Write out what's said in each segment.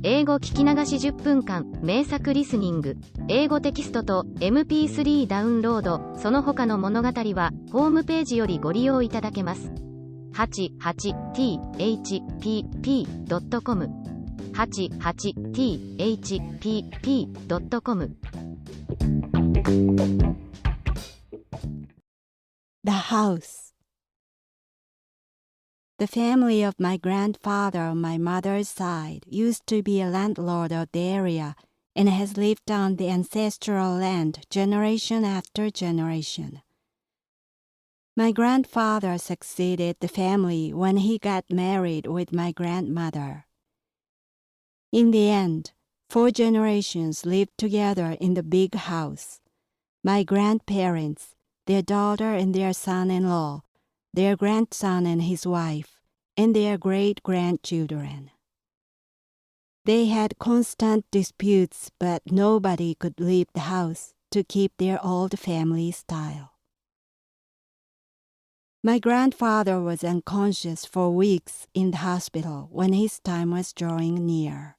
英語聞き流し10分間、名作リスニング、英語テキストと MP3 ダウンロード、その他の物語は、ホームページよりご利用いただけます。88thpp.com 88thpp.com The house. The family of my grandfather on my mother's side used to be a landlord of the area and has lived on the ancestral land generation after generation. My grandfather succeeded the family when he got married with my grandmother. In the end, 4 generations lived together in the big house. My grandparents, their daughter and their son-in-law, their grandson and his wife, and their great-grandchildren. They had constant disputes, but nobody could leave the house to keep their old family style. My grandfather was unconscious for weeks in the hospital when his time was drawing near.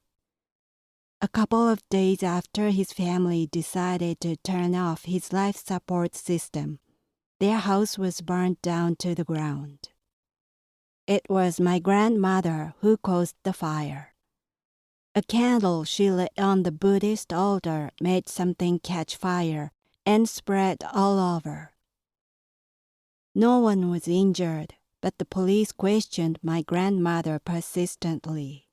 A couple of days after his family decided to turn off his life support system, their house was burned down to the ground. It was my grandmother who caused the fire. A candle she lit on the Buddhist altar made something catch fire and spread all over. No one was injured, but the police questioned my grandmother persistently.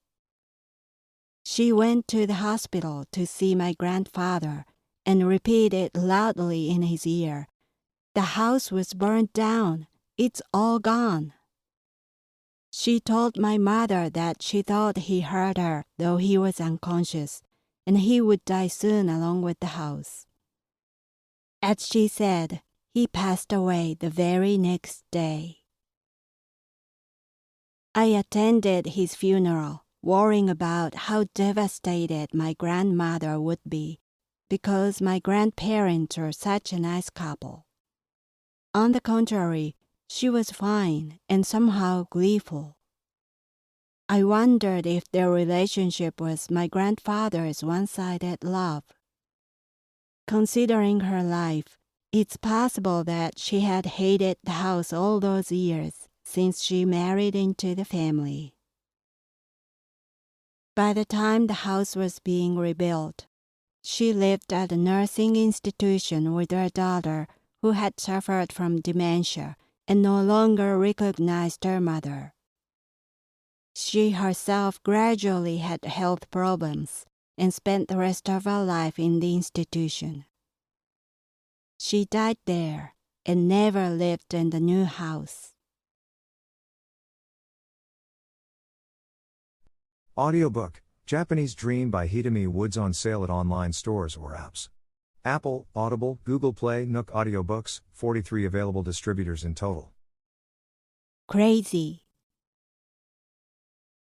She went to the hospital to see my grandfather and repeated loudly in his ear, "The house was burned down. It's all gone." She told my mother that she thought he heard her, though he was unconscious, and he would die soon along with the house. As she said, he passed away the very next day. I attended his funeral, worrying about how devastated my grandmother would be, because my grandparents were such a nice couple. On the contrary, she was fine and somehow gleeful. I wondered if their relationship was my grandfather's one-sided love. Considering her life, it's possible that she had hated the house all those years since she married into the family. By the time the house was being rebuilt, she lived at a nursing institution with her daughter who had suffered from dementia and no longer recognized her mother. She herself gradually had health problems and spent the rest of her life in the institution. She died there and never lived in the new house. Audiobook, Japanese Dream by Hidemi Woods on sale at online stores or apps. Apple, Audible, Google Play, Nook Audiobooks, 43 available distributors in total. Crazy.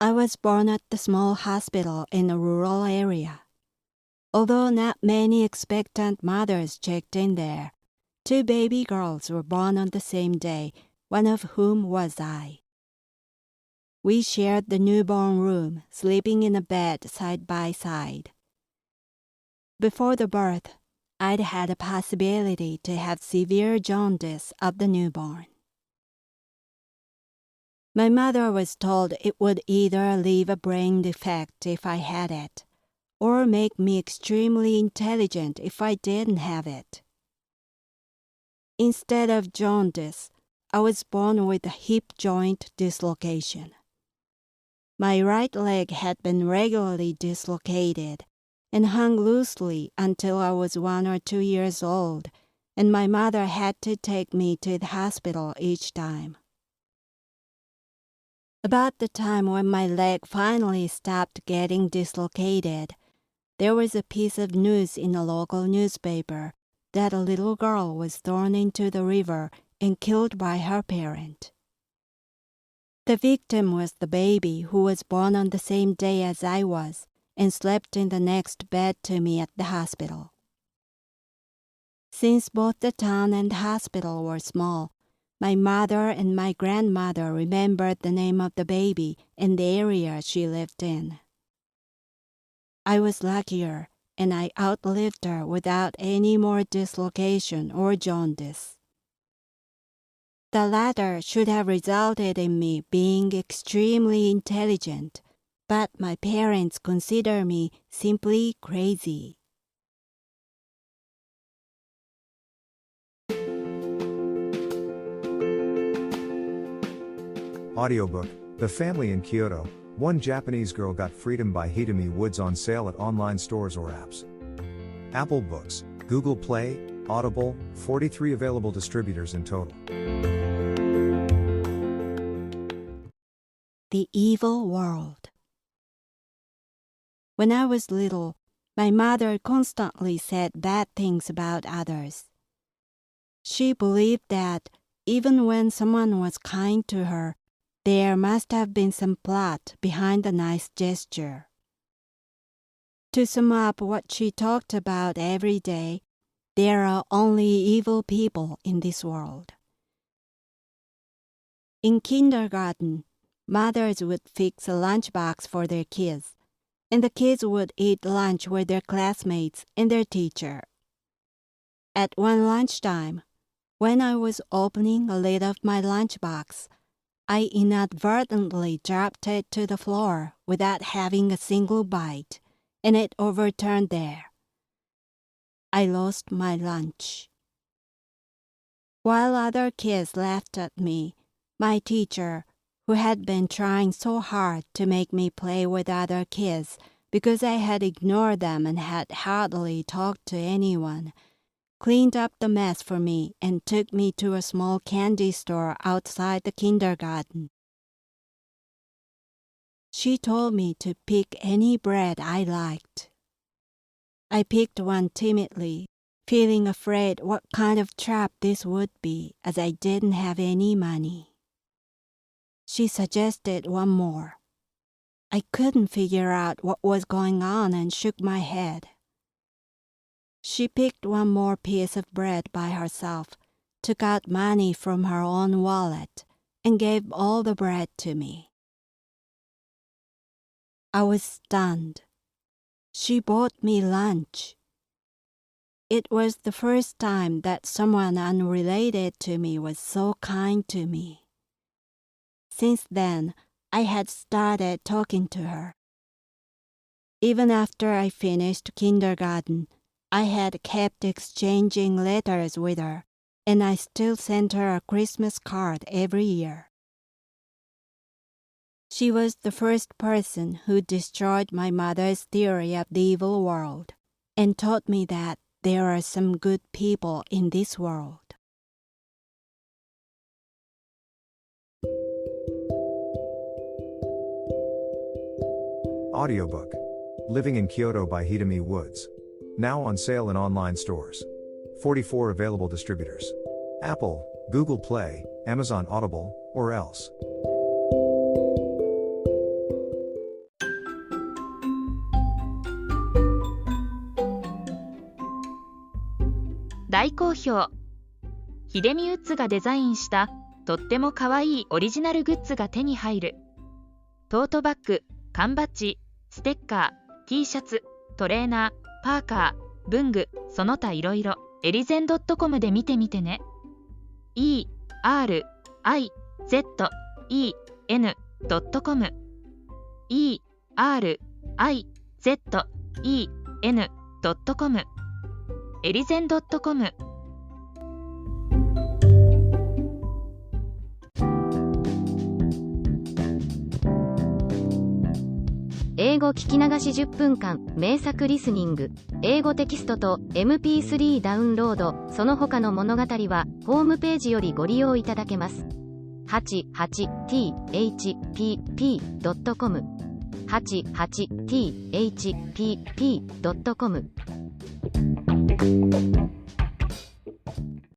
I was born at the small hospital in a rural area. Although not many expectant mothers checked in there, 2 baby girls were born on the same day, one of whom was I. We shared the newborn room, sleeping in a bed side by side. Before the birth, I'd had a possibility to have severe jaundice of the newborn. My mother was told it would either leave a brain defect if I had it, or make me extremely intelligent if I didn't have it. Instead of jaundice, I was born with a hip joint dislocation. My right leg had been regularly dislocated and hung loosely until I was 1 or 2 years old, and my mother had to take me to the hospital each time. About the time when my leg finally stopped getting dislocated, there was a piece of news in a local newspaper that a little girl was thrown into the river and killed by her parent. The victim was the baby who was born on the same day as I was and slept in the next bed to me at the hospital. Since both the town and the hospital were small, my mother and my grandmother remembered the name of the baby and the area she lived in. I was luckier, and I outlived her without any more dislocation or jaundice. The latter should have resulted in me being extremely intelligent, but my parents consider me simply crazy. Audiobook, The Family in Kyoto, One Japanese Girl Got Freedom by Hidemi Woods on sale at online stores or apps. Apple Books, Google Play, Audible, 43 available distributors in total. The Evil World. When I was little, my mother constantly said bad things about others. She believed that even when someone was kind to her, there must have been some plot behind the nice gesture. To sum up what she talked about every day, there are only evil people in this world. In kindergarten, mothers would fix a lunchbox for their kids, and the kids would eat lunch with their classmates and their teacher. At one lunchtime, when I was opening a lid of my lunchbox, I inadvertently dropped it to the floor without having a single bite, and it overturned there. I lost my lunch. While other kids laughed at me, my teacher, who had been trying so hard to make me play with other kids because I had ignored them and had hardly talked to anyone, cleaned up the mess for me and took me to a small candy store outside the kindergarten. She told me to pick any bread I liked. I picked one timidly, feeling afraid what kind of trap this would be, as I didn't have any money. She suggested one more. I couldn't figure out what was going on and shook my head. She picked one more piece of bread by herself, took out money from her own wallet, and gave all the bread to me. I was stunned. She bought me lunch. It was the first time that someone unrelated to me was so kind to me. Since then, I had started talking to her. Even after I finished kindergarten, I had kept exchanging letters with her, and I still sent her a Christmas card every year. She was the first person who destroyed my mother's theory of the evil world, and taught me that there are some good people in this world. Audiobook, Living in Kyoto by Hidemi Woods. Now on sale in online stores. 44 available distributors. Apple, Google Play, Amazon Audible, or else. 大好評。ヒデミウッズがデザインしたとってもかわいいオリジナルグッズが手に入る。トートバッグ、缶バッジ、ステッカー、T シャツ、トレーナー、パーカー、文具、その他いろいろ、エリゼン .com で見てみてね。erizen.com erizen.com エリゼン .com。 英語聞き流し10分間名作リスニング。英語テキストと MP3 ダウンロード、その他の物語はホームページよりご利用いただけます。88thpp.com 88thpp.com